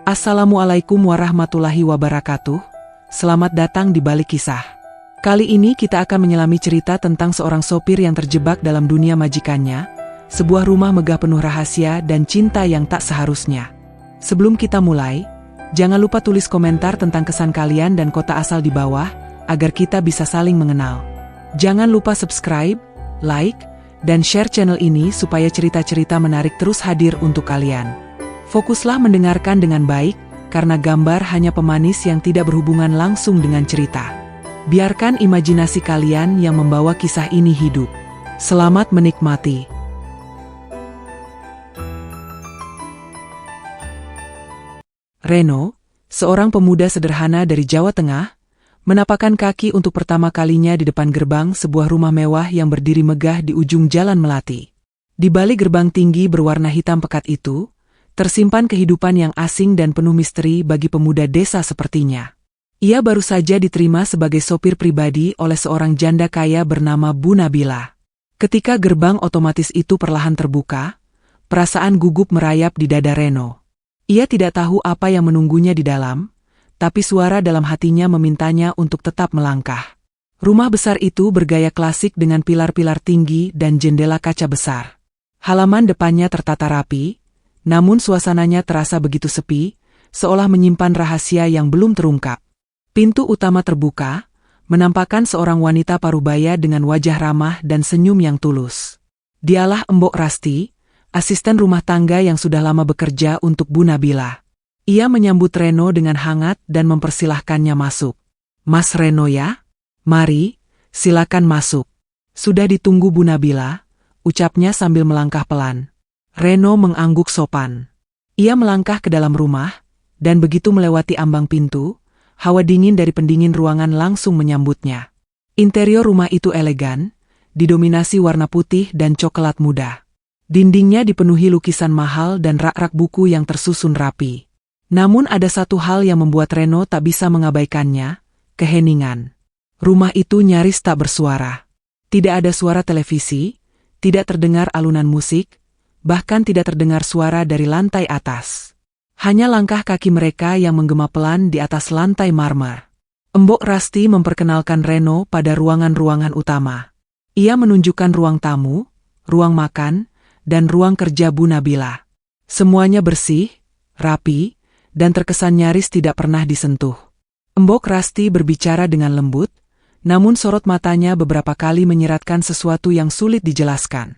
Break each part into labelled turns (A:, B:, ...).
A: Assalamualaikum warahmatullahi wabarakatuh. Selamat datang di Balik Kisah. Kali ini kita akan menyelami cerita tentang seorang sopir yang terjebak dalam dunia majikannya, sebuah rumah megah penuh rahasia dan cinta yang tak seharusnya. Sebelum kita mulai, jangan lupa tulis komentar tentang kesan kalian dan kota asal di bawah, agar kita bisa saling mengenal. Jangan lupa subscribe, like, dan share channel ini supaya cerita-cerita menarik terus hadir untuk kalian. Fokuslah mendengarkan dengan baik, karena gambar hanya pemanis yang tidak berhubungan langsung dengan cerita. Biarkan imajinasi kalian yang membawa kisah ini hidup. Selamat menikmati. Reno, seorang pemuda sederhana dari Jawa Tengah, menapakkan kaki untuk pertama kalinya di depan gerbang sebuah rumah mewah yang berdiri megah di ujung Jalan Melati. Di balik gerbang tinggi berwarna hitam pekat itu, tersimpan kehidupan yang asing dan penuh misteri bagi pemuda desa sepertinya. Ia baru saja diterima sebagai sopir pribadi oleh seorang janda kaya bernama Bu Nabila. Ketika gerbang otomatis itu perlahan terbuka, perasaan gugup merayap di dada Reno. Ia tidak tahu apa yang menunggunya di dalam, tapi suara dalam hatinya memintanya untuk tetap melangkah. Rumah besar itu bergaya klasik dengan pilar-pilar tinggi dan jendela kaca besar. Halaman depannya tertata rapi, namun suasananya terasa begitu sepi, seolah menyimpan rahasia yang belum terungkap. Pintu utama terbuka, menampakkan seorang wanita parubaya dengan wajah ramah dan senyum yang tulus. Dialah Mbok Rasti, asisten rumah tangga yang sudah lama bekerja untuk Bu Nabila. Ia menyambut Reno dengan hangat dan mempersilahkannya masuk. "Mas Reno ya? Mari, silakan masuk." "Sudah ditunggu Bu Nabila," ucapnya sambil melangkah pelan. Reno mengangguk sopan. Ia melangkah ke dalam rumah, dan begitu melewati ambang pintu, hawa dingin dari pendingin ruangan langsung menyambutnya. Interior rumah itu elegan, didominasi warna putih dan coklat muda. Dindingnya dipenuhi lukisan mahal dan rak-rak buku yang tersusun rapi. Namun ada satu hal yang membuat Reno tak bisa mengabaikannya, keheningan. Rumah itu nyaris tak bersuara. Tidak ada suara televisi, tidak terdengar alunan musik, bahkan tidak terdengar suara dari lantai atas. Hanya langkah kaki mereka yang menggema pelan di atas lantai marmer. Mbok Rasti memperkenalkan Reno pada ruangan-ruangan utama. Ia menunjukkan ruang tamu, ruang makan, dan ruang kerja Bu Nabila. Semuanya bersih, rapi, dan terkesan nyaris tidak pernah disentuh. Mbok Rasti berbicara dengan lembut, namun sorot matanya beberapa kali menyiratkan sesuatu yang sulit dijelaskan.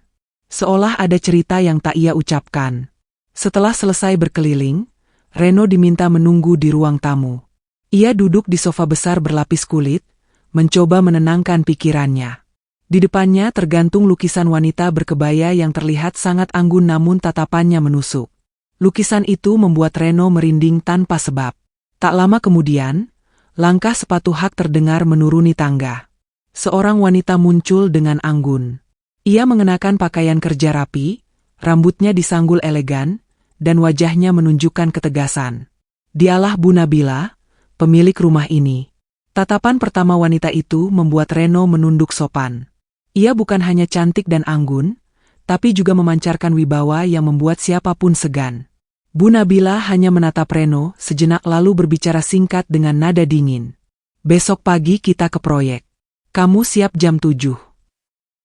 A: Seolah ada cerita yang tak ia ucapkan. Setelah selesai berkeliling, Reno diminta menunggu di ruang tamu. Ia duduk di sofa besar berlapis kulit, mencoba menenangkan pikirannya. Di depannya tergantung lukisan wanita berkebaya yang terlihat sangat anggun namun tatapannya menusuk. Lukisan itu membuat Reno merinding tanpa sebab. Tak lama kemudian, langkah sepatu hak terdengar menuruni tangga. Seorang wanita muncul dengan anggun. Ia mengenakan pakaian kerja rapi, rambutnya disanggul elegan, dan wajahnya menunjukkan ketegasan. Dialah Bu Nabila, pemilik rumah ini. Tatapan pertama wanita itu membuat Reno menunduk sopan. Ia bukan hanya cantik dan anggun, tapi juga memancarkan wibawa yang membuat siapapun segan. Bu Nabila hanya menatap Reno sejenak lalu berbicara singkat dengan nada dingin. "Besok pagi kita ke proyek. Kamu siap jam 7.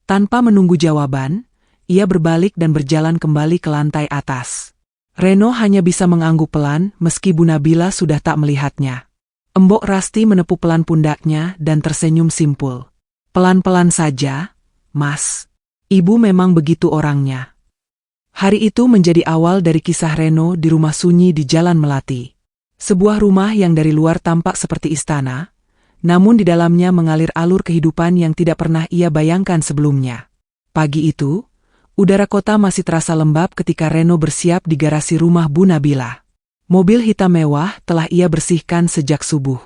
A: Tanpa menunggu jawaban, ia berbalik dan berjalan kembali ke lantai atas. Reno hanya bisa mengangguk pelan meski Bu Nabila sudah tak melihatnya. Mbok Rasti menepuk pelan pundaknya dan tersenyum simpul. "Pelan-pelan saja, Mas. Ibu memang begitu orangnya." Hari itu menjadi awal dari kisah Reno di rumah sunyi di Jalan Melati. Sebuah rumah yang dari luar tampak seperti istana, namun di dalamnya mengalir alur kehidupan yang tidak pernah ia bayangkan sebelumnya. Pagi itu, udara kota masih terasa lembab ketika Reno bersiap di garasi rumah Bu Nabila. Mobil hitam mewah telah ia bersihkan sejak subuh.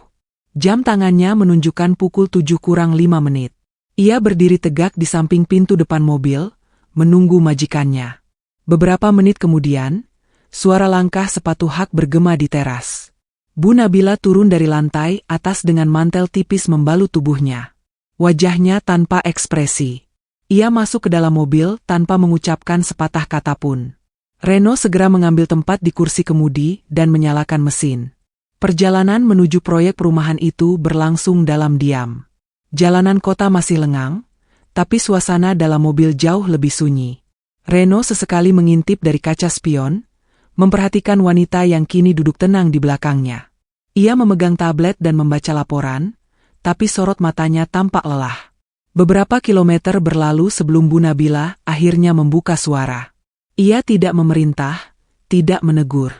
A: Jam tangannya menunjukkan pukul 7:05. Ia berdiri tegak di samping pintu depan mobil, menunggu majikannya. Beberapa menit kemudian, suara langkah sepatu hak bergema di teras. Bu Nabila turun dari lantai atas dengan mantel tipis membalut tubuhnya. Wajahnya tanpa ekspresi. Ia masuk ke dalam mobil tanpa mengucapkan sepatah kata pun. Reno segera mengambil tempat di kursi kemudi dan menyalakan mesin. Perjalanan menuju proyek perumahan itu berlangsung dalam diam. Jalanan kota masih lengang, tapi suasana dalam mobil jauh lebih sunyi. Reno sesekali mengintip dari kaca spion, memperhatikan wanita yang kini duduk tenang di belakangnya. Ia memegang tablet dan membaca laporan, tapi sorot matanya tampak lelah. Beberapa kilometer berlalu sebelum Bu Nabila akhirnya membuka suara. Ia tidak memerintah, tidak menegur.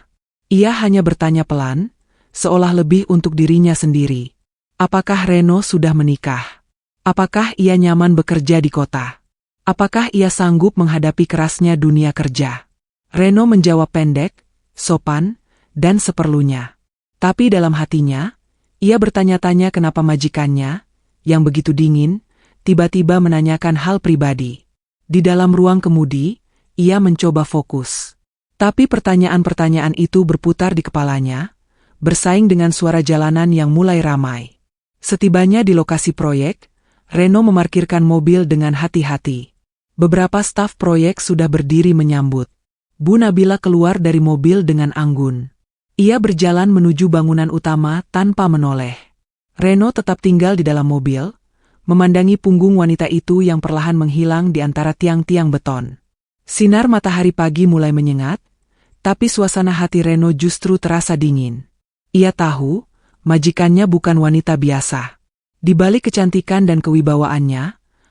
A: Ia hanya bertanya pelan, seolah lebih untuk dirinya sendiri. Apakah Reno sudah menikah? Apakah ia nyaman bekerja di kota? Apakah ia sanggup menghadapi kerasnya dunia kerja? Reno menjawab pendek, sopan, dan seperlunya. Tapi dalam hatinya, ia bertanya-tanya kenapa majikannya, yang begitu dingin, tiba-tiba menanyakan hal pribadi. Di dalam ruang kemudi, ia mencoba fokus. Tapi pertanyaan-pertanyaan itu berputar di kepalanya, bersaing dengan suara jalanan yang mulai ramai. Setibanya di lokasi proyek, Reno memarkirkan mobil dengan hati-hati. Beberapa staf proyek sudah berdiri menyambut. Bu Nabila keluar dari mobil dengan anggun. Ia berjalan menuju bangunan utama tanpa menoleh. Reno tetap tinggal di dalam mobil, memandangi punggung wanita itu yang perlahan menghilang di antara tiang-tiang beton. Sinar matahari pagi mulai menyengat, tapi suasana hati Reno justru terasa dingin. Ia tahu, majikannya bukan wanita biasa. Di balik kecantikan dan kewibawaannya,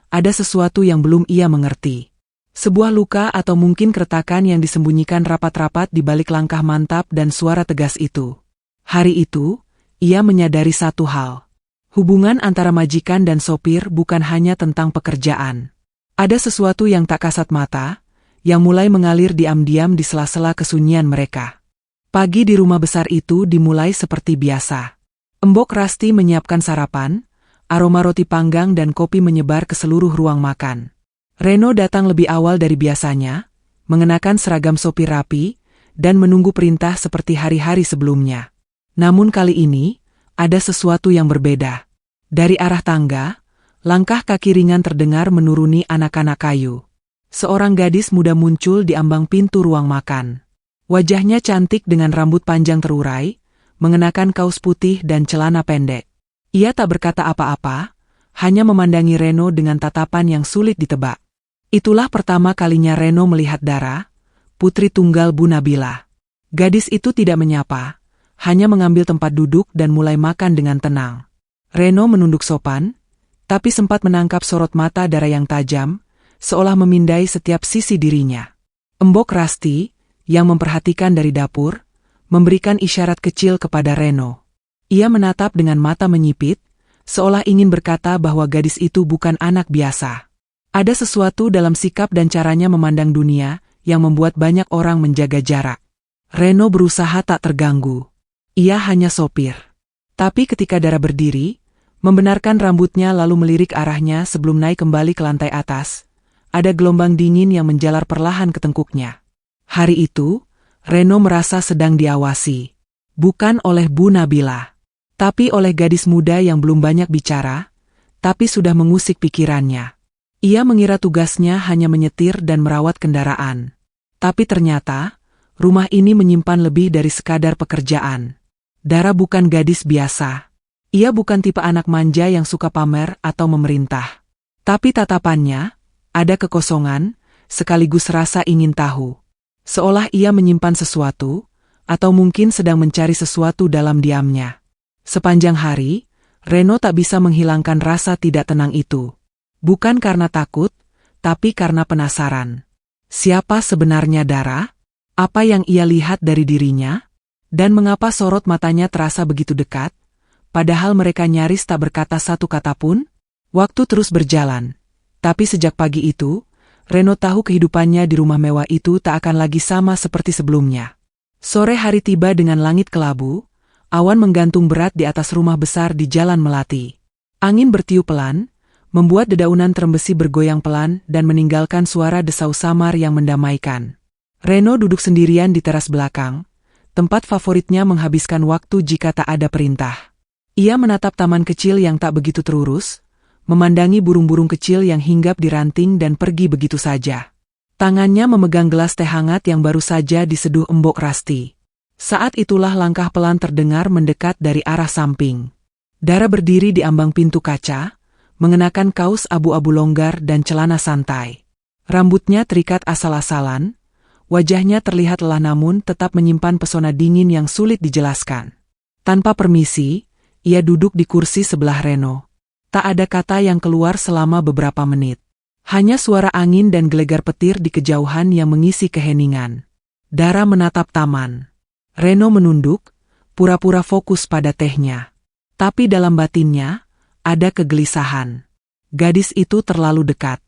A: ada sesuatu yang belum ia mengerti. Sebuah luka atau mungkin keretakan yang disembunyikan rapat-rapat di balik langkah mantap dan suara tegas itu. Hari itu, ia menyadari satu hal. Hubungan antara majikan dan sopir bukan hanya tentang pekerjaan. Ada sesuatu yang tak kasat mata, yang mulai mengalir diam-diam di sela-sela kesunyian mereka. Pagi di rumah besar itu dimulai seperti biasa. Embok Rasti menyiapkan sarapan, aroma roti panggang dan kopi menyebar ke seluruh ruang makan. Reno datang lebih awal dari biasanya, mengenakan seragam sopir rapi, dan menunggu perintah seperti hari-hari sebelumnya. Namun kali ini, ada sesuatu yang berbeda. Dari arah tangga, langkah kaki ringan terdengar menuruni anak-anak kayu. Seorang gadis muda muncul di ambang pintu ruang makan. Wajahnya cantik dengan rambut panjang terurai, mengenakan kaos putih dan celana pendek. Ia tak berkata apa-apa, hanya memandangi Reno dengan tatapan yang sulit ditebak. Itulah pertama kalinya Reno melihat Dara, putri tunggal Bu Nabila. Gadis itu tidak menyapa, hanya mengambil tempat duduk dan mulai makan dengan tenang. Reno menunduk sopan, tapi sempat menangkap sorot mata Dara yang tajam, seolah memindai setiap sisi dirinya. Embok Rasti, yang memperhatikan dari dapur, memberikan isyarat kecil kepada Reno. Ia menatap dengan mata menyipit, seolah ingin berkata bahwa gadis itu bukan anak biasa. Ada sesuatu dalam sikap dan caranya memandang dunia yang membuat banyak orang menjaga jarak. Reno berusaha tak terganggu. Ia hanya sopir. Tapi ketika Dara berdiri, membenarkan rambutnya lalu melirik arahnya sebelum naik kembali ke lantai atas, ada gelombang dingin yang menjalar perlahan ke tengkuknya. Hari itu, Reno merasa sedang diawasi. Bukan oleh Bu Nabila, tapi oleh gadis muda yang belum banyak bicara, tapi sudah mengusik pikirannya. Ia mengira tugasnya hanya menyetir dan merawat kendaraan. Tapi ternyata, rumah ini menyimpan lebih dari sekadar pekerjaan. Dara bukan gadis biasa. Ia bukan tipe anak manja yang suka pamer atau memerintah. Tapi tatapannya, ada kekosongan, sekaligus rasa ingin tahu. Seolah ia menyimpan sesuatu, atau mungkin sedang mencari sesuatu dalam diamnya. Sepanjang hari, Reno tak bisa menghilangkan rasa tidak tenang itu. Bukan karena takut, tapi karena penasaran. Siapa sebenarnya Dara? Apa yang ia lihat dari dirinya? Dan mengapa sorot matanya terasa begitu dekat? Padahal mereka nyaris tak berkata satu kata pun? Waktu terus berjalan. Tapi sejak pagi itu, Reno tahu kehidupannya di rumah mewah itu tak akan lagi sama seperti sebelumnya. Sore hari tiba dengan langit kelabu, awan menggantung berat di atas rumah besar di Jalan Melati. Angin bertiup pelan, membuat dedaunan terembesi bergoyang pelan dan meninggalkan suara desau samar yang mendamaikan. Reno duduk sendirian di teras belakang, tempat favoritnya menghabiskan waktu jika tak ada perintah. Ia menatap taman kecil yang tak begitu terurus, memandangi burung-burung kecil yang hinggap di ranting dan pergi begitu saja. Tangannya memegang gelas teh hangat yang baru saja diseduh Embok Rasti. Saat itulah langkah pelan terdengar mendekat dari arah samping. Dara berdiri di ambang pintu kaca, mengenakan kaos abu-abu longgar dan celana santai. Rambutnya terikat asal-asalan, wajahnya terlihat lelah namun tetap menyimpan pesona dingin yang sulit dijelaskan. Tanpa permisi, ia duduk di kursi sebelah Reno. Tak ada kata yang keluar selama beberapa menit. Hanya suara angin dan gelegar petir di kejauhan yang mengisi keheningan. Dara menatap taman. Reno menunduk, pura-pura fokus pada tehnya. Tapi dalam batinnya, ada kegelisahan. Gadis itu terlalu dekat.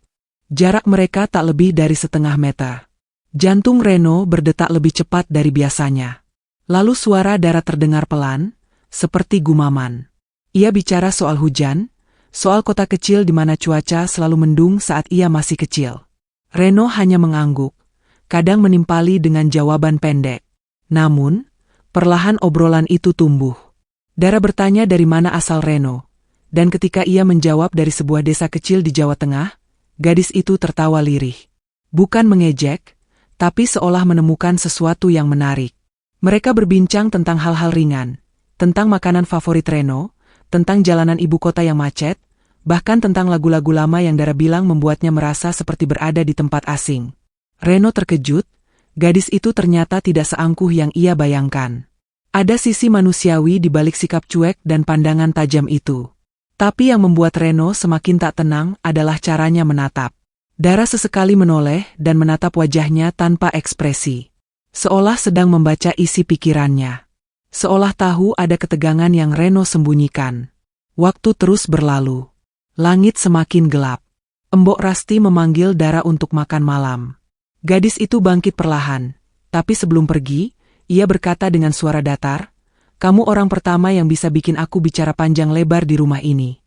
A: Jarak mereka tak lebih dari setengah meter. Jantung Reno berdetak lebih cepat dari biasanya. Lalu suara Dara terdengar pelan, seperti gumaman. Ia bicara soal hujan, soal kota kecil di mana cuaca selalu mendung saat ia masih kecil. Reno hanya mengangguk, kadang menimpali dengan jawaban pendek. Namun, perlahan obrolan itu tumbuh. Dara bertanya dari mana asal Reno, dan ketika ia menjawab dari sebuah desa kecil di Jawa Tengah, gadis itu tertawa lirih. Bukan mengejek, tapi seolah menemukan sesuatu yang menarik. Mereka berbincang tentang hal-hal ringan, tentang makanan favorit Reno, tentang jalanan ibu kota yang macet, bahkan tentang lagu-lagu lama yang Dara bilang membuatnya merasa seperti berada di tempat asing. Reno terkejut, gadis itu ternyata tidak seangkuh yang ia bayangkan. Ada sisi manusiawi di balik sikap cuek dan pandangan tajam itu. Tapi yang membuat Reno semakin tak tenang adalah caranya menatap. Dara sesekali menoleh dan menatap wajahnya tanpa ekspresi. Seolah sedang membaca isi pikirannya. Seolah tahu ada ketegangan yang Reno sembunyikan. Waktu terus berlalu. Langit semakin gelap. Embok Rasti memanggil Dara untuk makan malam. Gadis itu bangkit perlahan, tapi sebelum pergi, ia berkata dengan suara datar, "Kamu orang pertama yang bisa bikin aku bicara panjang lebar di rumah ini."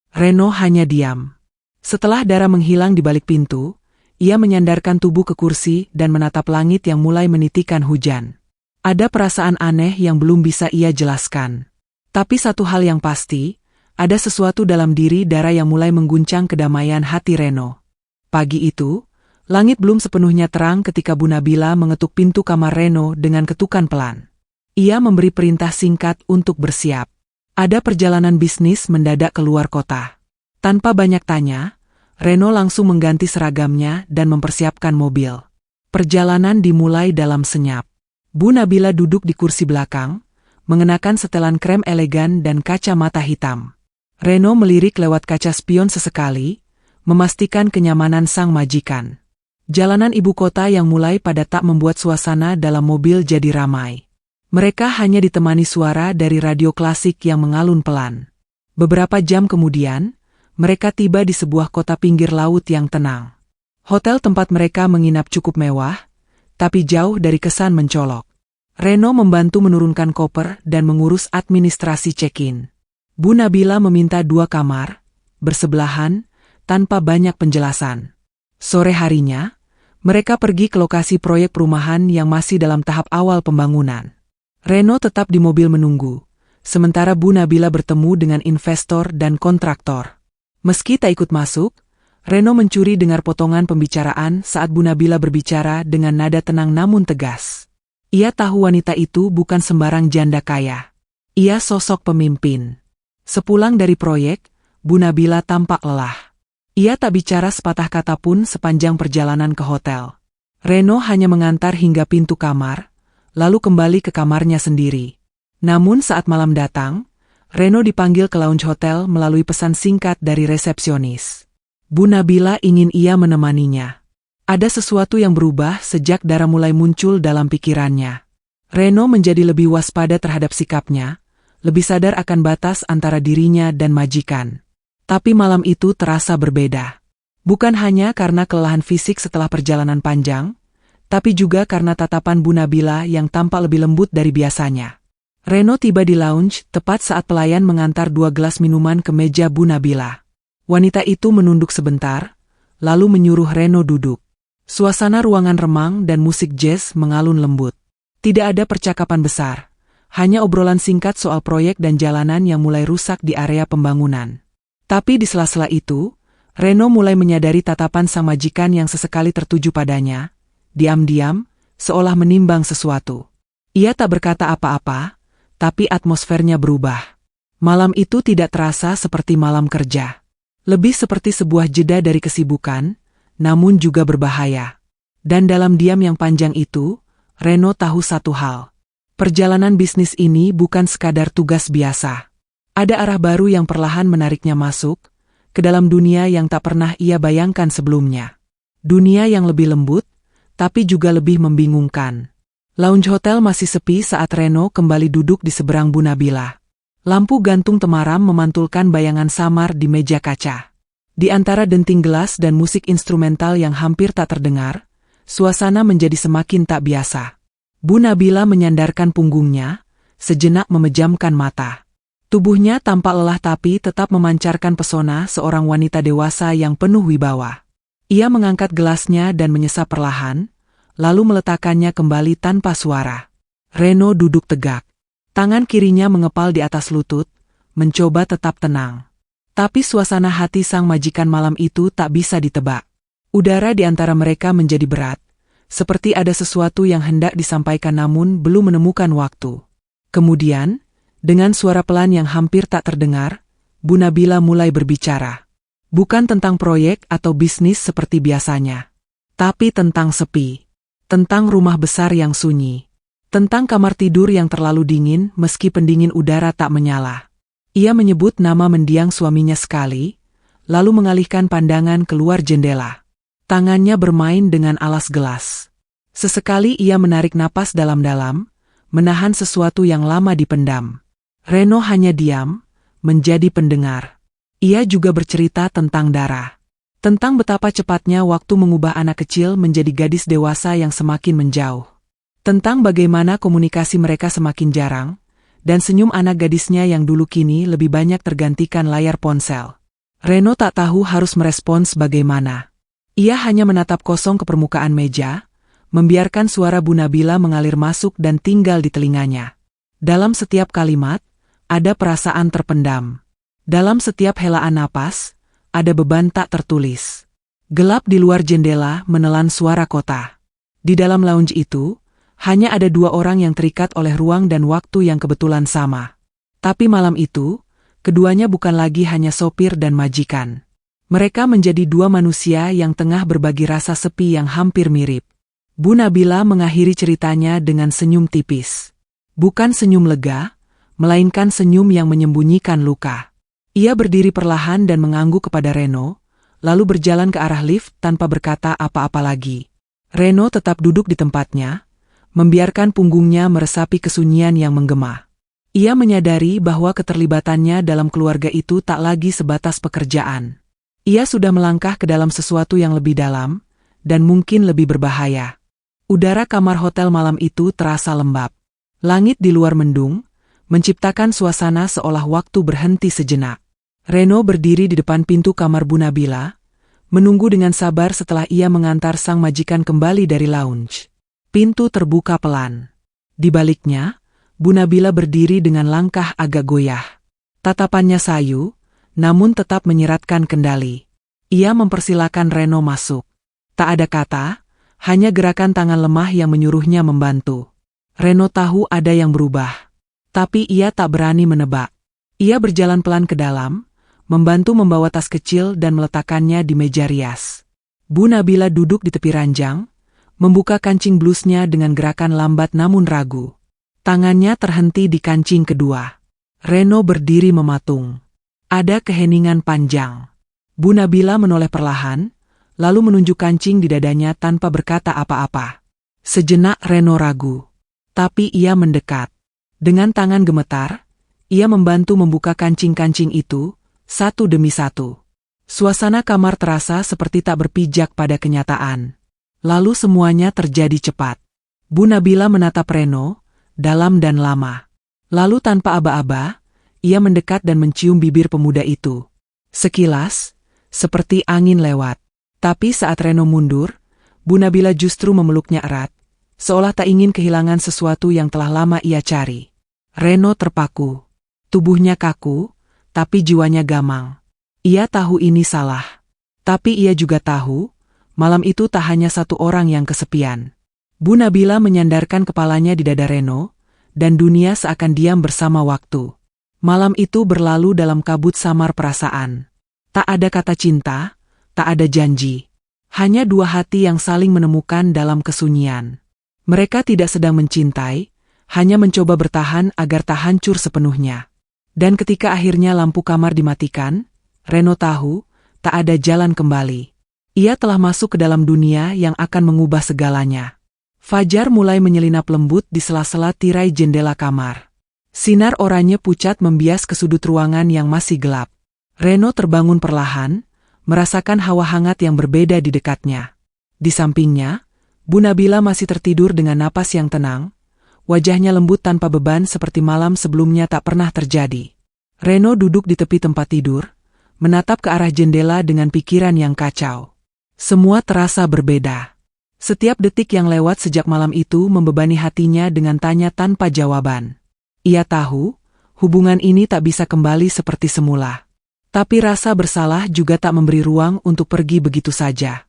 A: Reno hanya diam. Setelah Dara menghilang di balik pintu, ia menyandarkan tubuh ke kursi dan menatap langit yang mulai menitikan hujan. Ada perasaan aneh yang belum bisa ia jelaskan. Tapi satu hal yang pasti, ada sesuatu dalam diri Dara yang mulai mengguncang kedamaian hati Reno. Pagi itu, langit belum sepenuhnya terang ketika Bu Nabila mengetuk pintu kamar Reno dengan ketukan pelan. Ia memberi perintah singkat untuk bersiap. Ada perjalanan bisnis mendadak keluar kota. Tanpa banyak tanya, Reno langsung mengganti seragamnya dan mempersiapkan mobil. Perjalanan dimulai dalam senyap. Bu Nabila duduk di kursi belakang, mengenakan setelan krem elegan dan kacamata hitam. Reno melirik lewat kaca spion sesekali, memastikan kenyamanan sang majikan. Jalanan ibu kota yang mulai padat tak membuat suasana dalam mobil jadi ramai. Mereka hanya ditemani suara dari radio klasik yang mengalun pelan. Beberapa jam kemudian, mereka tiba di sebuah kota pinggir laut yang tenang. Hotel tempat mereka menginap cukup mewah, tapi jauh dari kesan mencolok. Reno membantu menurunkan koper dan mengurus administrasi check-in. Bu Nabila meminta 2 kamar, bersebelahan, tanpa banyak penjelasan. Sore harinya, mereka pergi ke lokasi proyek perumahan yang masih dalam tahap awal pembangunan. Reno tetap di mobil menunggu, sementara Bu Nabila bertemu dengan investor dan kontraktor. Meski tak ikut masuk, Reno mencuri dengar potongan pembicaraan saat Bu Nabila berbicara dengan nada tenang namun tegas. Ia tahu wanita itu bukan sembarang janda kaya. Ia sosok pemimpin. Sepulang dari proyek, Bu Nabila tampak lelah. Ia tak bicara sepatah kata pun sepanjang perjalanan ke hotel. Reno hanya mengantar hingga pintu kamar, lalu kembali ke kamarnya sendiri. Namun saat malam datang, Reno dipanggil ke lounge hotel melalui pesan singkat dari resepsionis. Bu Nabila ingin ia menemaninya. Ada sesuatu yang berubah sejak Dara mulai muncul dalam pikirannya. Reno menjadi lebih waspada terhadap sikapnya, lebih sadar akan batas antara dirinya dan majikan. Tapi malam itu terasa berbeda. Bukan hanya karena kelelahan fisik setelah perjalanan panjang, tapi juga karena tatapan Bu Nabila yang tampak lebih lembut dari biasanya. Reno tiba di lounge tepat saat pelayan mengantar 2 gelas minuman ke meja Bu Nabila. Wanita itu menunduk sebentar, lalu menyuruh Reno duduk. Suasana ruangan remang dan musik jazz mengalun lembut. Tidak ada percakapan besar, hanya obrolan singkat soal proyek dan jalanan yang mulai rusak di area pembangunan. Tapi di sela-sela itu, Reno mulai menyadari tatapan sang majikan yang sesekali tertuju padanya, diam-diam, seolah menimbang sesuatu. Ia tak berkata apa-apa, tapi atmosfernya berubah. Malam itu tidak terasa seperti malam kerja. Lebih seperti sebuah jeda dari kesibukan, namun juga berbahaya. Dan dalam diam yang panjang itu, Reno tahu satu hal. Perjalanan bisnis ini bukan sekadar tugas biasa. Ada arah baru yang perlahan menariknya masuk ke dalam dunia yang tak pernah ia bayangkan sebelumnya. Dunia yang lebih lembut, tapi juga lebih membingungkan. Lounge hotel masih sepi saat Reno kembali duduk di seberang Bu Nabila. Lampu gantung temaram memantulkan bayangan samar di meja kaca. Di antara denting gelas dan musik instrumental yang hampir tak terdengar, suasana menjadi semakin tak biasa. Bu Nabila menyandarkan punggungnya, sejenak memejamkan mata. Tubuhnya tampak lelah tapi tetap memancarkan pesona seorang wanita dewasa yang penuh wibawa. Ia mengangkat gelasnya dan menyesap perlahan, lalu meletakkannya kembali tanpa suara. Reno duduk tegak. Tangan kirinya mengepal di atas lutut, mencoba tetap tenang. Tapi suasana hati sang majikan malam itu tak bisa ditebak. Udara di antara mereka menjadi berat, seperti ada sesuatu yang hendak disampaikan namun belum menemukan waktu. Kemudian, dengan suara pelan yang hampir tak terdengar, Bu Nabila mulai berbicara. Bukan tentang proyek atau bisnis seperti biasanya, tapi tentang sepi. Tentang rumah besar yang sunyi. Tentang kamar tidur yang terlalu dingin meski pendingin udara tak menyala. Ia menyebut nama mendiang suaminya sekali, lalu mengalihkan pandangan keluar jendela. Tangannya bermain dengan alas gelas. Sesekali ia menarik napas dalam-dalam, menahan sesuatu yang lama dipendam. Reno hanya diam, menjadi pendengar. Ia juga bercerita tentang Dara. Tentang betapa cepatnya waktu mengubah anak kecil menjadi gadis dewasa yang semakin menjauh. Tentang bagaimana komunikasi mereka semakin jarang, dan senyum anak gadisnya yang dulu kini lebih banyak tergantikan layar ponsel. Reno tak tahu harus merespons bagaimana. Ia hanya menatap kosong ke permukaan meja, membiarkan suara Bu Nabila mengalir masuk dan tinggal di telinganya. Dalam setiap kalimat, ada perasaan terpendam. Dalam setiap helaan napas, ada beban tak tertulis. Gelap di luar jendela menelan suara kota. Di dalam lounge itu, hanya ada dua orang yang terikat oleh ruang dan waktu yang kebetulan sama. Tapi malam itu, keduanya bukan lagi hanya sopir dan majikan. Mereka menjadi dua manusia yang tengah berbagi rasa sepi yang hampir mirip. Bu Nabila mengakhiri ceritanya dengan senyum tipis. Bukan senyum lega, melainkan senyum yang menyembunyikan luka. Ia berdiri perlahan dan mengangguk kepada Reno, lalu berjalan ke arah lift tanpa berkata apa-apa lagi. Reno tetap duduk di tempatnya, membiarkan punggungnya meresapi kesunyian yang menggema. Ia menyadari bahwa keterlibatannya dalam keluarga itu tak lagi sebatas pekerjaan. Ia sudah melangkah ke dalam sesuatu yang lebih dalam, dan mungkin lebih berbahaya. Udara kamar hotel malam itu terasa lembab. Langit di luar mendung, menciptakan suasana seolah waktu berhenti sejenak. Reno berdiri di depan pintu kamar Bu Nabila, menunggu dengan sabar setelah ia mengantar sang majikan kembali dari lounge. Pintu terbuka pelan. Di baliknya, Bu Nabila berdiri dengan langkah agak goyah. Tatapannya sayu, namun tetap menyeratkan kendali. Ia mempersilakan Reno masuk. Tak ada kata, hanya gerakan tangan lemah yang menyuruhnya membantu. Reno tahu ada yang berubah. Tapi ia tak berani menebak. Ia berjalan pelan ke dalam, membantu membawa tas kecil dan meletakkannya di meja rias. Bu Nabila duduk di tepi ranjang, membuka kancing blusnya dengan gerakan lambat namun ragu. Tangannya terhenti di kancing kedua. Reno berdiri mematung. Ada keheningan panjang. Bu Nabila menoleh perlahan, lalu menunjuk kancing di dadanya tanpa berkata apa-apa. Sejenak Reno ragu. Tapi ia mendekat. Dengan tangan gemetar, ia membantu membuka kancing-kancing itu, satu demi satu. Suasana kamar terasa seperti tak berpijak pada kenyataan. Lalu semuanya terjadi cepat. Bu Nabila menatap Reno, dalam dan lama. Lalu tanpa aba-aba, ia mendekat dan mencium bibir pemuda itu. Sekilas, seperti angin lewat. Tapi saat Reno mundur, Bu Nabila justru memeluknya erat, seolah tak ingin kehilangan sesuatu yang telah lama ia cari. Reno terpaku. Tubuhnya kaku, tapi jiwanya gamang. Ia tahu ini salah. Tapi ia juga tahu, malam itu tak hanya satu orang yang kesepian. Bu Nabila menyandarkan kepalanya di dada Reno, dan dunia seakan diam bersama waktu. Malam itu berlalu dalam kabut samar perasaan. Tak ada kata cinta, tak ada janji. Hanya dua hati yang saling menemukan dalam kesunyian. Mereka tidak sedang mencintai, hanya mencoba bertahan agar tak hancur sepenuhnya. Dan ketika akhirnya lampu kamar dimatikan, Reno tahu, tak ada jalan kembali. Ia telah masuk ke dalam dunia yang akan mengubah segalanya. Fajar mulai menyelinap lembut di sela-sela tirai jendela kamar. Sinar oranye pucat membias ke sudut ruangan yang masih gelap. Reno terbangun perlahan, merasakan hawa hangat yang berbeda di dekatnya. Di sampingnya, Bu Nabila masih tertidur dengan napas yang tenang, wajahnya lembut tanpa beban seperti malam sebelumnya tak pernah terjadi. Reno duduk di tepi tempat tidur, menatap ke arah jendela dengan pikiran yang kacau. Semua terasa berbeda. Setiap detik yang lewat sejak malam itu membebani hatinya dengan tanya tanpa jawaban. Ia tahu, hubungan ini tak bisa kembali seperti semula. Tapi rasa bersalah juga tak memberi ruang untuk pergi begitu saja.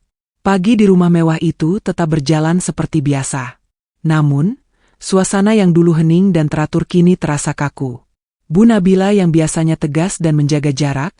A: Pagi di rumah mewah itu tetap berjalan seperti biasa. Namun, suasana yang dulu hening dan teratur kini terasa kaku. Bu Nabila yang biasanya tegas dan menjaga jarak,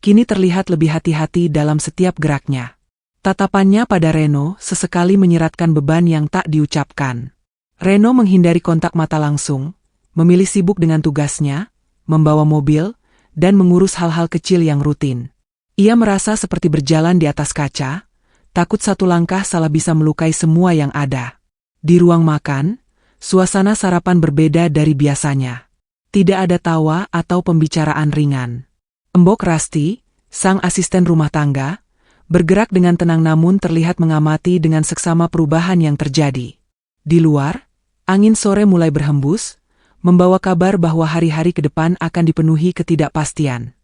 A: kini terlihat lebih hati-hati dalam setiap geraknya. Tatapannya pada Reno sesekali menyiratkan beban yang tak diucapkan. Reno menghindari kontak mata langsung, memilih sibuk dengan tugasnya, membawa mobil, dan mengurus hal-hal kecil yang rutin. Ia merasa seperti berjalan di atas kaca, takut satu langkah salah bisa melukai semua yang ada. Di ruang makan, suasana sarapan berbeda dari biasanya. Tidak ada tawa atau pembicaraan ringan. Embok Rasti, sang asisten rumah tangga, bergerak dengan tenang namun terlihat mengamati dengan seksama perubahan yang terjadi. Di luar, angin sore mulai berhembus, membawa kabar bahwa hari-hari ke depan akan dipenuhi ketidakpastian.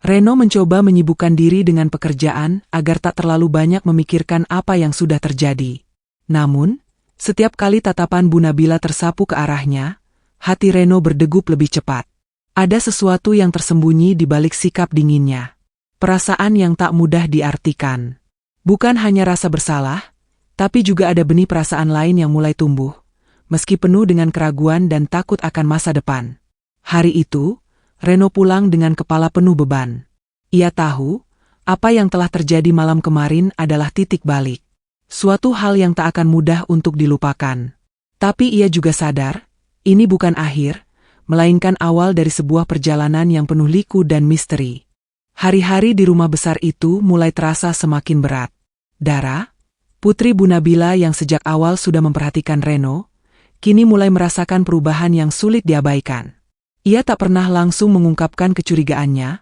A: Reno mencoba menyibukkan diri dengan pekerjaan agar tak terlalu banyak memikirkan apa yang sudah terjadi. Namun, setiap kali tatapan Bu Nabila tersapu ke arahnya, hati Reno berdegup lebih cepat. Ada sesuatu yang tersembunyi di balik sikap dinginnya. Perasaan yang tak mudah diartikan. Bukan hanya rasa bersalah, tapi juga ada benih perasaan lain yang mulai tumbuh, meski penuh dengan keraguan dan takut akan masa depan. Hari itu, Reno pulang dengan kepala penuh beban. Ia tahu, apa yang telah terjadi malam kemarin adalah titik balik. Suatu hal yang tak akan mudah untuk dilupakan. Tapi ia juga sadar, ini bukan akhir, melainkan awal dari sebuah perjalanan yang penuh liku dan misteri. Hari-hari di rumah besar itu mulai terasa semakin berat. Dara, putri Bu Nabila yang sejak awal sudah memperhatikan Reno, kini mulai merasakan perubahan yang sulit diabaikan. Ia tak pernah langsung mengungkapkan kecurigaannya,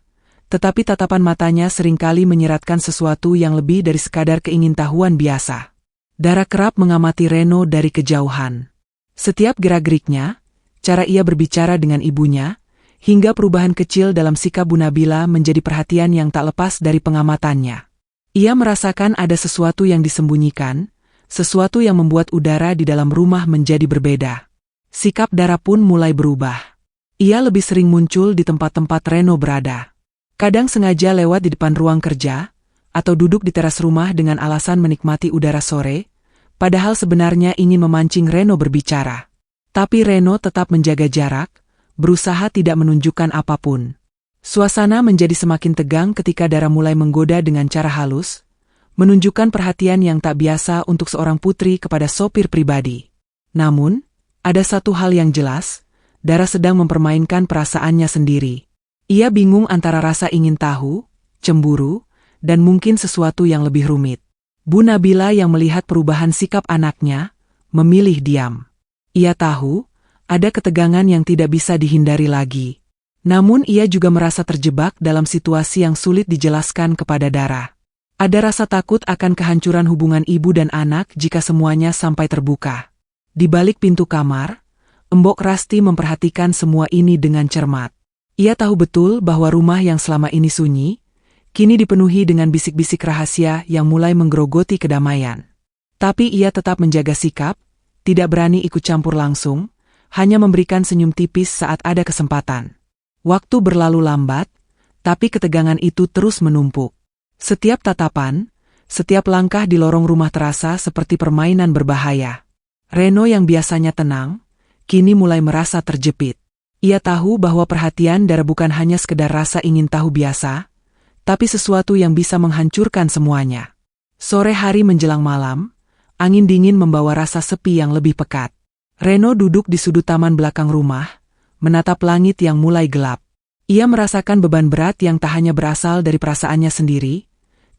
A: tetapi tatapan matanya seringkali menyiratkan sesuatu yang lebih dari sekadar keingintahuan biasa. Dara kerap mengamati Reno dari kejauhan. Setiap gerak-geriknya, cara ia berbicara dengan ibunya, hingga perubahan kecil dalam sikap Bu Nabila menjadi perhatian yang tak lepas dari pengamatannya. Ia merasakan ada sesuatu yang disembunyikan, sesuatu yang membuat udara di dalam rumah menjadi berbeda. Sikap Dara pun mulai berubah. Ia lebih sering muncul di tempat-tempat Reno berada. Kadang sengaja lewat di depan ruang kerja, atau duduk di teras rumah dengan alasan menikmati udara sore, padahal sebenarnya ingin memancing Reno berbicara. Tapi Reno tetap menjaga jarak, berusaha tidak menunjukkan apapun. Suasana menjadi semakin tegang ketika Dara mulai menggoda dengan cara halus, menunjukkan perhatian yang tak biasa untuk seorang putri kepada sopir pribadi. Namun, ada satu hal yang jelas, Dara sedang mempermainkan perasaannya sendiri. Ia bingung antara rasa ingin tahu, cemburu, dan mungkin sesuatu yang lebih rumit. Bu Nabila yang melihat perubahan sikap anaknya, memilih diam. Ia tahu, ada ketegangan yang tidak bisa dihindari lagi. Namun ia juga merasa terjebak dalam situasi yang sulit dijelaskan kepada Dara. Ada rasa takut akan kehancuran hubungan ibu dan anak jika semuanya sampai terbuka. Di balik pintu kamar, Embok Rasti memperhatikan semua ini dengan cermat. Ia tahu betul bahwa rumah yang selama ini sunyi, kini dipenuhi dengan bisik-bisik rahasia yang mulai menggerogoti kedamaian. Tapi ia tetap menjaga sikap, tidak berani ikut campur langsung, hanya memberikan senyum tipis saat ada kesempatan. Waktu berlalu lambat, tapi ketegangan itu terus menumpuk. Setiap tatapan, setiap langkah di lorong rumah terasa seperti permainan berbahaya. Reno yang biasanya tenang, kini mulai merasa terjepit. Ia tahu bahwa perhatian Dara bukan hanya sekedar rasa ingin tahu biasa, tapi sesuatu yang bisa menghancurkan semuanya. Sore hari menjelang malam, angin dingin membawa rasa sepi yang lebih pekat. Reno duduk di sudut taman belakang rumah, menatap langit yang mulai gelap. Ia merasakan beban berat yang tak hanya berasal dari perasaannya sendiri,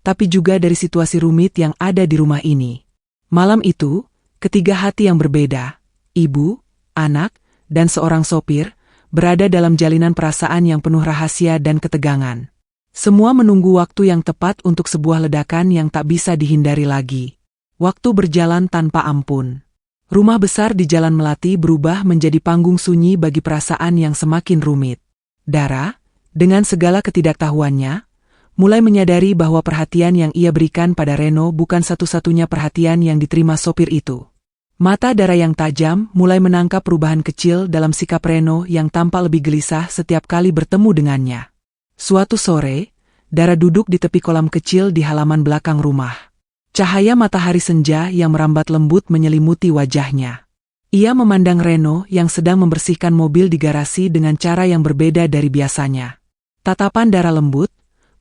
A: tapi juga dari situasi rumit yang ada di rumah ini. Malam itu, ketiga hati yang berbeda, ibu, anak, dan seorang sopir, berada dalam jalinan perasaan yang penuh rahasia dan ketegangan. Semua menunggu waktu yang tepat untuk sebuah ledakan yang tak bisa dihindari lagi. Waktu berjalan tanpa ampun. Rumah besar di Jalan Melati berubah menjadi panggung sunyi bagi perasaan yang semakin rumit. Dara, dengan segala ketidaktahuannya, mulai menyadari bahwa perhatian yang ia berikan pada Reno bukan satu-satunya perhatian yang diterima sopir itu. Mata Dara yang tajam mulai menangkap perubahan kecil dalam sikap Reno yang tampak lebih gelisah setiap kali bertemu dengannya. Suatu sore, Dara duduk di tepi kolam kecil di halaman belakang rumah. Cahaya matahari senja yang merambat lembut menyelimuti wajahnya. Ia memandang Reno yang sedang membersihkan mobil di garasi dengan cara yang berbeda dari biasanya. Tatapan Dara lembut,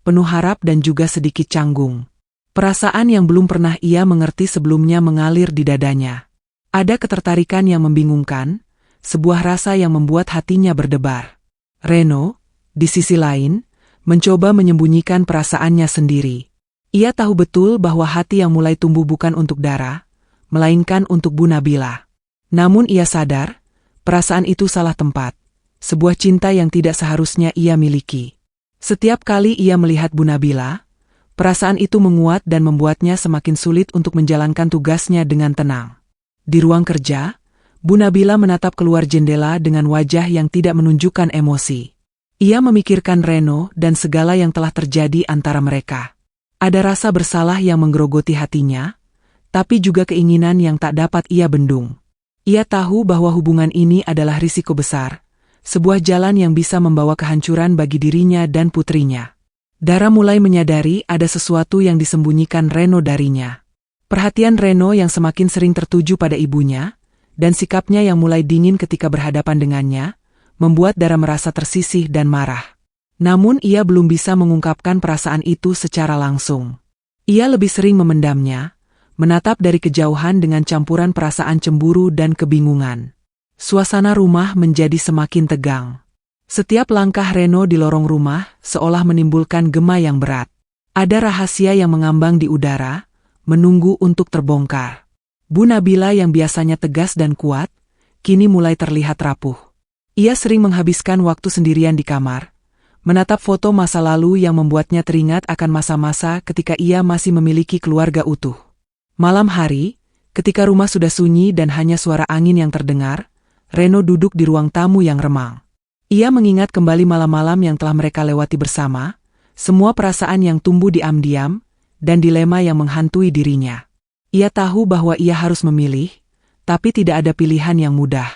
A: penuh harap dan juga sedikit canggung. Perasaan yang belum pernah ia mengerti sebelumnya mengalir di dadanya. Ada ketertarikan yang membingungkan, sebuah rasa yang membuat hatinya berdebar. Reno, di sisi lain, mencoba menyembunyikan perasaannya sendiri. Ia tahu betul bahwa hati yang mulai tumbuh bukan untuk Dara, melainkan untuk Bu Nabila. Namun ia sadar, perasaan itu salah tempat, sebuah cinta yang tidak seharusnya ia miliki. Setiap kali ia melihat Bu Nabila, perasaan itu menguat dan membuatnya semakin sulit untuk menjalankan tugasnya dengan tenang. Di ruang kerja, Bu Nabila menatap keluar jendela dengan wajah yang tidak menunjukkan emosi. Ia memikirkan Reno dan segala yang telah terjadi antara mereka. Ada rasa bersalah yang menggerogoti hatinya, tapi juga keinginan yang tak dapat ia bendung. Ia tahu bahwa hubungan ini adalah risiko besar, sebuah jalan yang bisa membawa kehancuran bagi dirinya dan putrinya. Dara mulai menyadari ada sesuatu yang disembunyikan Reno darinya. Perhatian Reno yang semakin sering tertuju pada ibunya, dan sikapnya yang mulai dingin ketika berhadapan dengannya, membuat Dara merasa tersisih dan marah. Namun ia belum bisa mengungkapkan perasaan itu secara langsung. Ia lebih sering memendamnya, menatap dari kejauhan dengan campuran perasaan cemburu dan kebingungan. Suasana rumah menjadi semakin tegang. Setiap langkah Reno di lorong rumah seolah menimbulkan gema yang berat. Ada rahasia yang mengambang di udara, menunggu untuk terbongkar. Bu Nabila yang biasanya tegas dan kuat, kini mulai terlihat rapuh. Ia sering menghabiskan waktu sendirian di kamar, menatap foto masa lalu yang membuatnya teringat akan masa-masa ketika ia masih memiliki keluarga utuh. Malam hari, ketika rumah sudah sunyi dan hanya suara angin yang terdengar, Reno duduk di ruang tamu yang remang. Ia mengingat kembali malam-malam yang telah mereka lewati bersama, semua perasaan yang tumbuh diam-diam, dan dilema yang menghantui dirinya. Ia tahu bahwa ia harus memilih, tapi tidak ada pilihan yang mudah.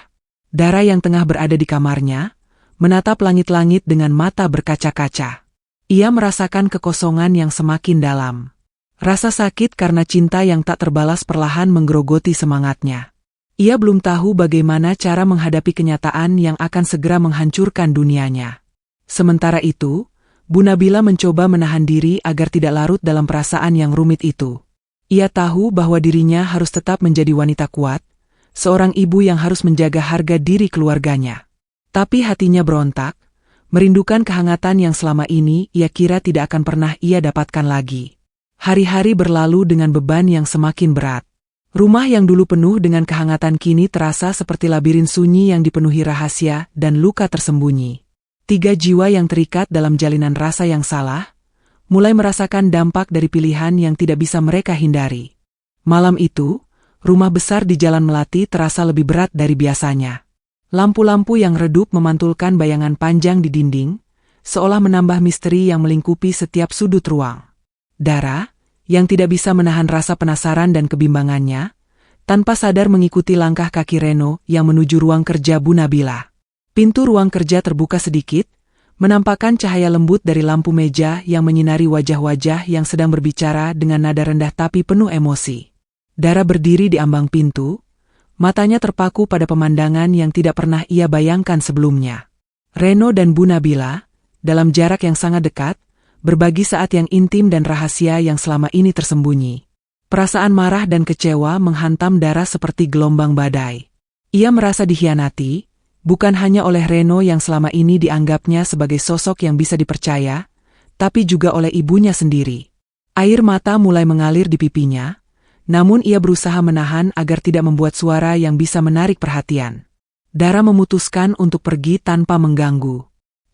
A: Dara yang tengah berada di kamarnya, menatap langit-langit dengan mata berkaca-kaca. Ia merasakan kekosongan yang semakin dalam. Rasa sakit karena cinta yang tak terbalas perlahan menggerogoti semangatnya. Ia belum tahu bagaimana cara menghadapi kenyataan yang akan segera menghancurkan dunianya. Sementara itu, Bu Nabila mencoba menahan diri agar tidak larut dalam perasaan yang rumit itu. Ia tahu bahwa dirinya harus tetap menjadi wanita kuat, seorang ibu yang harus menjaga harga diri keluarganya. Tapi hatinya berontak, merindukan kehangatan yang selama ini ia kira tidak akan pernah ia dapatkan lagi. Hari-hari berlalu dengan beban yang semakin berat. Rumah yang dulu penuh dengan kehangatan kini terasa seperti labirin sunyi yang dipenuhi rahasia dan luka tersembunyi. 3 jiwa yang terikat dalam jalinan rasa yang salah, mulai merasakan dampak dari pilihan yang tidak bisa mereka hindari. Malam itu, rumah besar di Jalan Melati terasa lebih berat dari biasanya. Lampu-lampu yang redup memantulkan bayangan panjang di dinding, seolah menambah misteri yang melingkupi setiap sudut ruang. Dara, yang tidak bisa menahan rasa penasaran dan kebimbangannya, tanpa sadar mengikuti langkah kaki Reno yang menuju ruang kerja Bu Nabila. Pintu ruang kerja terbuka sedikit, menampakkan cahaya lembut dari lampu meja yang menyinari wajah-wajah yang sedang berbicara dengan nada rendah tapi penuh emosi. Dara berdiri di ambang pintu, matanya terpaku pada pemandangan yang tidak pernah ia bayangkan sebelumnya. Reno dan Bu Nabila, dalam jarak yang sangat dekat, berbagi saat yang intim dan rahasia yang selama ini tersembunyi. Perasaan marah dan kecewa menghantam Dara seperti gelombang badai. Ia merasa dikhianati, bukan hanya oleh Reno yang selama ini dianggapnya sebagai sosok yang bisa dipercaya, tapi juga oleh ibunya sendiri. Air mata mulai mengalir di pipinya, namun ia berusaha menahan agar tidak membuat suara yang bisa menarik perhatian. Dara memutuskan untuk pergi tanpa mengganggu.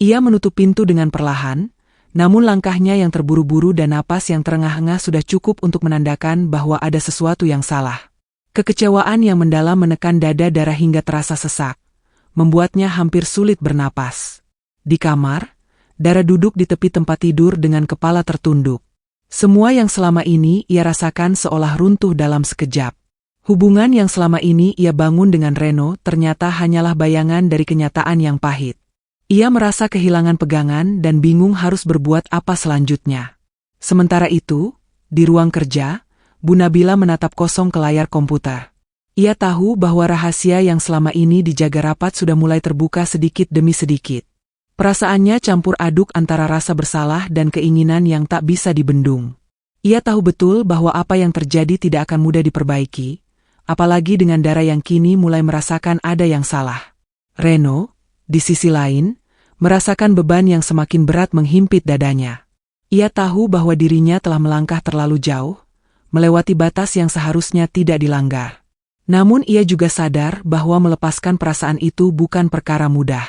A: Ia menutup pintu dengan perlahan, namun langkahnya yang terburu-buru dan napas yang terengah-engah sudah cukup untuk menandakan bahwa ada sesuatu yang salah. Kekecewaan yang mendalam menekan dada Dara hingga terasa sesak, membuatnya hampir sulit bernapas. Di kamar, Dara duduk di tepi tempat tidur dengan kepala tertunduk. Semua yang selama ini ia rasakan seolah runtuh dalam sekejap. Hubungan yang selama ini ia bangun dengan Reno ternyata hanyalah bayangan dari kenyataan yang pahit. Ia merasa kehilangan pegangan dan bingung harus berbuat apa selanjutnya. Sementara itu, di ruang kerja, Bu Nabila menatap kosong ke layar komputer. Ia tahu bahwa rahasia yang selama ini dijaga rapat sudah mulai terbuka sedikit demi sedikit. Perasaannya campur aduk antara rasa bersalah dan keinginan yang tak bisa dibendung. Ia tahu betul bahwa apa yang terjadi tidak akan mudah diperbaiki, apalagi dengan Dara yang kini mulai merasakan ada yang salah. Reno, di sisi lain, merasakan beban yang semakin berat menghimpit dadanya. Ia tahu bahwa dirinya telah melangkah terlalu jauh, melewati batas yang seharusnya tidak dilanggar. Namun ia juga sadar bahwa melepaskan perasaan itu bukan perkara mudah.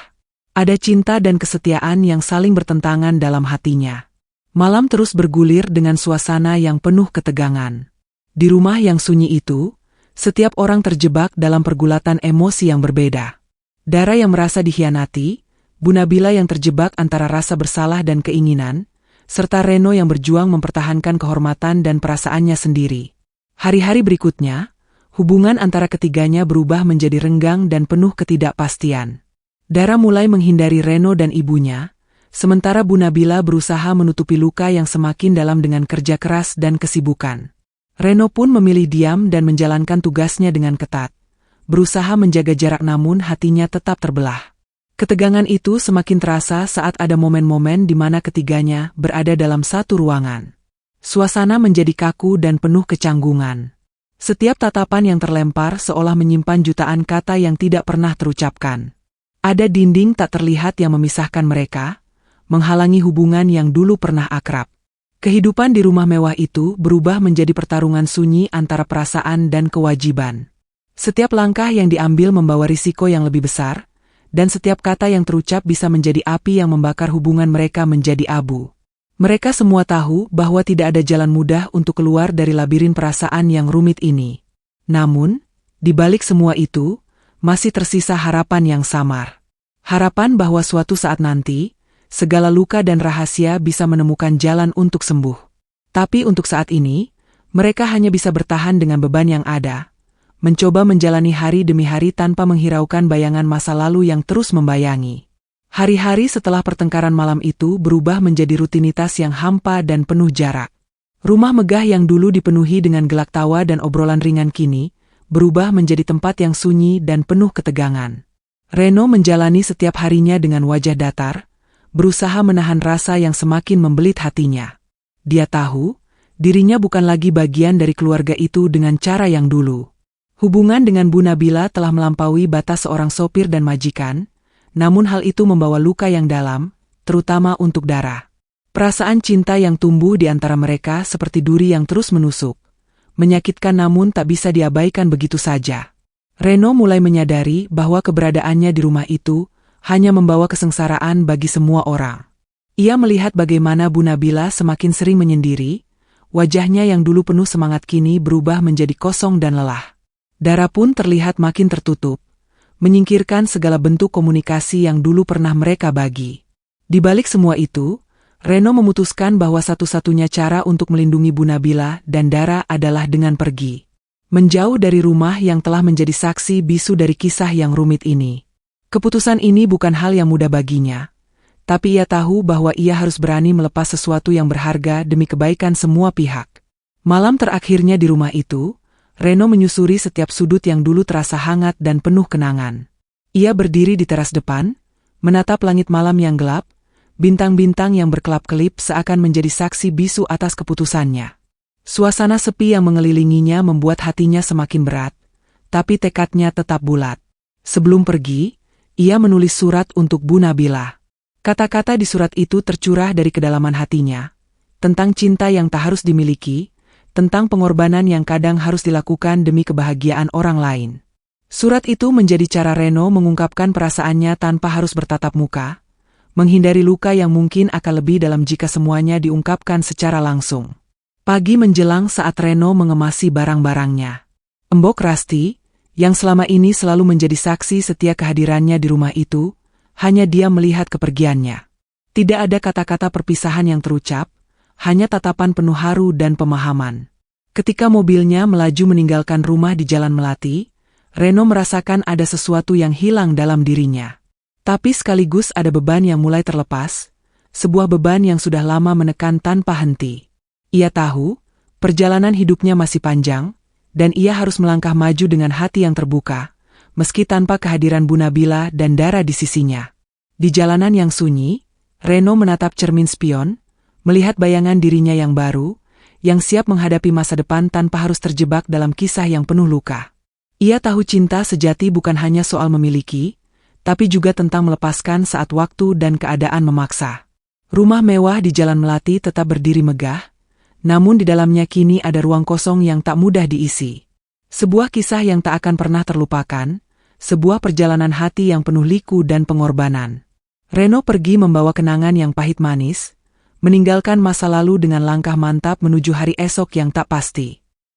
A: Ada cinta dan kesetiaan yang saling bertentangan dalam hatinya. Malam terus bergulir dengan suasana yang penuh ketegangan. Di rumah yang sunyi itu, setiap orang terjebak dalam pergulatan emosi yang berbeda. Dara yang merasa dikhianati, Bu Nabila yang terjebak antara rasa bersalah dan keinginan, serta Reno yang berjuang mempertahankan kehormatan dan perasaannya sendiri. Hari-hari berikutnya, hubungan antara ketiganya berubah menjadi renggang dan penuh ketidakpastian. Dara mulai menghindari Reno dan ibunya, sementara Bu Nabila berusaha menutupi luka yang semakin dalam dengan kerja keras dan kesibukan. Reno pun memilih diam dan menjalankan tugasnya dengan ketat, berusaha menjaga jarak namun hatinya tetap terbelah. Ketegangan itu semakin terasa saat ada momen-momen di mana ketiganya berada dalam satu ruangan. Suasana menjadi kaku dan penuh kecanggungan. Setiap tatapan yang terlempar seolah menyimpan jutaan kata yang tidak pernah terucapkan. Ada dinding tak terlihat yang memisahkan mereka, menghalangi hubungan yang dulu pernah akrab. Kehidupan di rumah mewah itu berubah menjadi pertarungan sunyi antara perasaan dan kewajiban. Setiap langkah yang diambil membawa risiko yang lebih besar, dan setiap kata yang terucap bisa menjadi api yang membakar hubungan mereka menjadi abu. Mereka semua tahu bahwa tidak ada jalan mudah untuk keluar dari labirin perasaan yang rumit ini. Namun, di balik semua itu, masih tersisa harapan yang samar. Harapan bahwa suatu saat nanti, segala luka dan rahasia bisa menemukan jalan untuk sembuh. Tapi untuk saat ini, mereka hanya bisa bertahan dengan beban yang ada, mencoba menjalani hari demi hari tanpa menghiraukan bayangan masa lalu yang terus membayangi. Hari-hari setelah pertengkaran malam itu berubah menjadi rutinitas yang hampa dan penuh jarak. Rumah megah yang dulu dipenuhi dengan gelak tawa dan obrolan ringan kini, berubah menjadi tempat yang sunyi dan penuh ketegangan. Reno menjalani setiap harinya dengan wajah datar, berusaha menahan rasa yang semakin membelit hatinya. Dia tahu, dirinya bukan lagi bagian dari keluarga itu dengan cara yang dulu. Hubungan dengan Bu Nabila telah melampaui batas seorang sopir dan majikan, namun hal itu membawa luka yang dalam, terutama untuk Dara. Perasaan cinta yang tumbuh di antara mereka seperti duri yang terus menusuk, menyakitkan namun tak bisa diabaikan begitu saja. Reno mulai menyadari bahwa keberadaannya di rumah itu hanya membawa kesengsaraan bagi semua orang. Ia melihat bagaimana Bu Nabila semakin sering menyendiri, wajahnya yang dulu penuh semangat kini berubah menjadi kosong dan lelah. Dara pun terlihat makin tertutup, menyingkirkan segala bentuk komunikasi yang dulu pernah mereka bagi. Di balik semua itu, Reno memutuskan bahwa satu-satunya cara untuk melindungi Bu Nabila dan Dara adalah dengan pergi. Menjauh dari rumah yang telah menjadi saksi bisu dari kisah yang rumit ini. Keputusan ini bukan hal yang mudah baginya, Tapi ia tahu bahwa ia harus berani melepas sesuatu yang berharga demi kebaikan semua pihak. Malam terakhirnya di rumah itu, Reno menyusuri setiap sudut yang dulu terasa hangat dan penuh kenangan. Ia berdiri di teras depan, menatap langit malam yang gelap, bintang-bintang yang berkelap-kelip seakan menjadi saksi bisu atas keputusannya. Suasana sepi yang mengelilinginya membuat hatinya semakin berat, tapi tekadnya tetap bulat. Sebelum pergi, ia menulis surat untuk Bu Nabila. Kata-kata di surat itu tercurah dari kedalaman hatinya, tentang cinta yang tak harus dimiliki, tentang pengorbanan yang kadang harus dilakukan demi kebahagiaan orang lain. Surat itu menjadi cara Reno mengungkapkan perasaannya tanpa harus bertatap muka, menghindari luka yang mungkin akan lebih dalam jika semuanya diungkapkan secara langsung. Pagi menjelang saat Reno mengemasi barang-barangnya. Embok Rasti, yang selama ini selalu menjadi saksi setia kehadirannya di rumah itu, hanya dia melihat kepergiannya. Tidak ada kata-kata perpisahan yang terucap, hanya tatapan penuh haru dan pemahaman. Ketika mobilnya melaju meninggalkan rumah di Jalan Melati, Reno merasakan ada sesuatu yang hilang dalam dirinya. Tapi sekaligus ada beban yang mulai terlepas, sebuah beban yang sudah lama menekan tanpa henti. Ia tahu, perjalanan hidupnya masih panjang, dan ia harus melangkah maju dengan hati yang terbuka, meski tanpa kehadiran Bu Nabila dan Dara di sisinya. Di jalanan yang sunyi, Reno menatap cermin spion, melihat bayangan dirinya yang baru, yang siap menghadapi masa depan tanpa harus terjebak dalam kisah yang penuh luka. Ia tahu cinta sejati bukan hanya soal memiliki, tapi juga tentang melepaskan saat waktu dan keadaan memaksa. Rumah mewah di Jalan Melati tetap berdiri megah, namun di dalamnya kini ada ruang kosong yang tak mudah diisi. Sebuah kisah yang tak akan pernah terlupakan, sebuah perjalanan hati yang penuh liku dan pengorbanan. Reno pergi membawa kenangan yang pahit manis, meninggalkan masa lalu dengan langkah mantap menuju hari esok yang tak pasti.